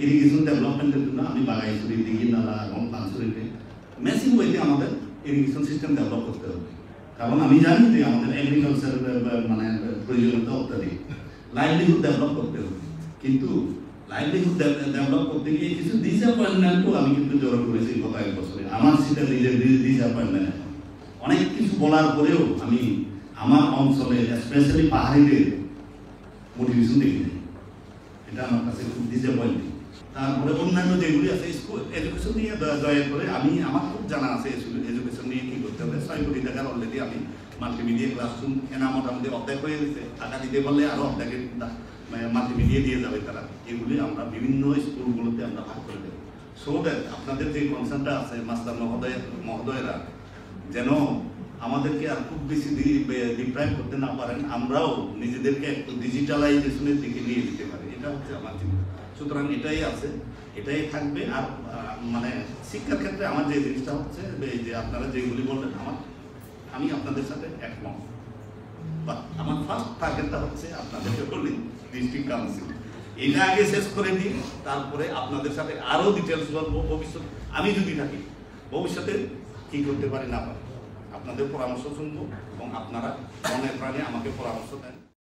Irrigation ডেভেলপমেন্টের জন্য আমি বাগাইছড়ি, দিঘি নালা এবং পানছড়িতে মেসিভ ওয়েতে আমাদের ইরিগেশন সিস্টেম ডেভেলপ করতে হবে। কারণ আমি জানি যে আমাদের এগ্রিকালচার মানে প্রয়োজনীয়তা অত্যাধিক, লাইভলিহুড ডেভেলপ করতে হবে। কিন্তু লাইভলিহুড ডেভেলপ করতে গিয়ে কিছু ডিসঅ্যাপয়েন্টমেন্টও আমি কিন্তু জড়ো করেছি গত 1 বছরে। আমার সেটা নিজের ডিসঅ্যাপয়েন্টমেন্ট। অনেক কিছু বলার পরেও আমি আমার অঞ্চলে স্পেশালি পাহাড়িদের মোটিভেশন দেখি নাই। এটা আমার কাছে খুব ডিসঅ্যাপয়েন্টিং। তারপরে অন্যান্য যেগুলি আছে স্কুল এডুকেশন নিয়ে দয়া করে আমার খুব জানা আছে এডুকেশন নিয়ে কী করতে হবে। 6 কোটি টাকার অলরেডি আমি মাল্টিমিডিয়া ক্লাসরুম মোটামুটি অর্ধেক হয়ে গেছে। টাকা দিতে পারলে আরও অর্ধেকের মাল্টিমিডিয়া দিয়ে যাবে তারা। এগুলি আমরা বিভিন্ন স্কুলগুলোতে আমরা ভাগ করে দেবো। সো দ্যাট আপনাদের যে কনসার্নটা আছে মাস্টার মহোদয়েরা যেন আমাদেরকে আর খুব বেশি ডিপ্রাইভ করতে না পারেন, আমরাও নিজেদেরকে একটু ডিজিটালাইজেশনের দিকে নিয়ে যেতে পারি। এটা হচ্ছে আমার চিন্তা। সুতরাং এটাই আছে, এটাই থাকবে। আর মানে শিক্ষার ক্ষেত্রে আমার যে জিনিসটা হচ্ছে যে আপনারা যেগুলি বললেন আমি আপনাদের সাথে একমত। বাট আমার ফার্স্ট টার্গেটটা হচ্ছে আপনাদেরকে বলি ডিস্ট্রিক্ট কাউন্সিল, এটা আগে শেষ করে দিই, তারপরে আপনাদের সাথে আরও ডিটেলস বলবো। ভবিষ্যৎ আমি যদি থাকি ভবিষ্যতে কী করতে পারি না পারি আপনাদের পরামর্শ শুনবো এবং আপনারা মনে প্রাণে আমাকে পরামর্শ দেন।